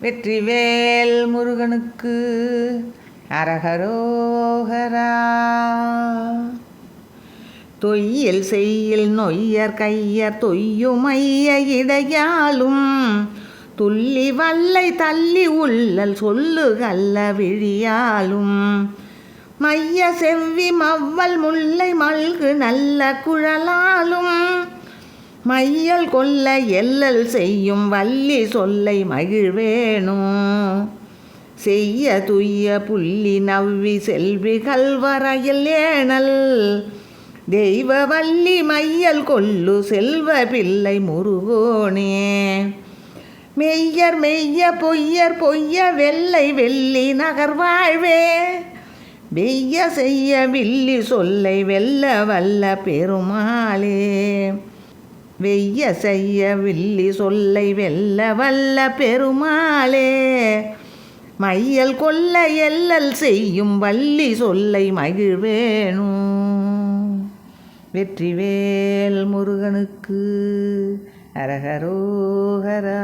வெற்றிவேல் முருகனுக்கு அரகரோகரா. தொய்யில் செய்யில் நொய்யர் கையர் தொய்யுமைய இடையாலும் துள்ளி வல்லை தள்ளி உள்ளல் சொல்லு கல்ல விழியாலும் மைய செவ்வி மவ்வல் முல்லை மல்கு நல்ல குழலாலும் மையல் கொல்ல எல்லல் செய்யும் வள்ளி சொல்லை மகிழ்வேணும் செய்ய துய்ய புள்ளி நவ்வி செல்வி கல்வரையில் ஏனல் தெய்வ வள்ளி மையல் கொல்லு செல்வ பிள்ளை முருகோனே. மெய்யர் மெய்ய பொய்யர் பொய்ய வெள்ளை வெள்ளி நகர்வாழ்வே வெய்ய செய்ய வில்லி சொல்லை வெல்ல வல்ல பெருமாளே. வெய்ய செய்ய வில்லி சொல்லை வெல்ல வல்ல பெருமாளே. மையல் கொல்ல எல்லல் செய்யும் வள்ளி சொல்லை மகிழ்வேணும். வெற்றிவேல் முருகனுக்கு அரகரோகரா.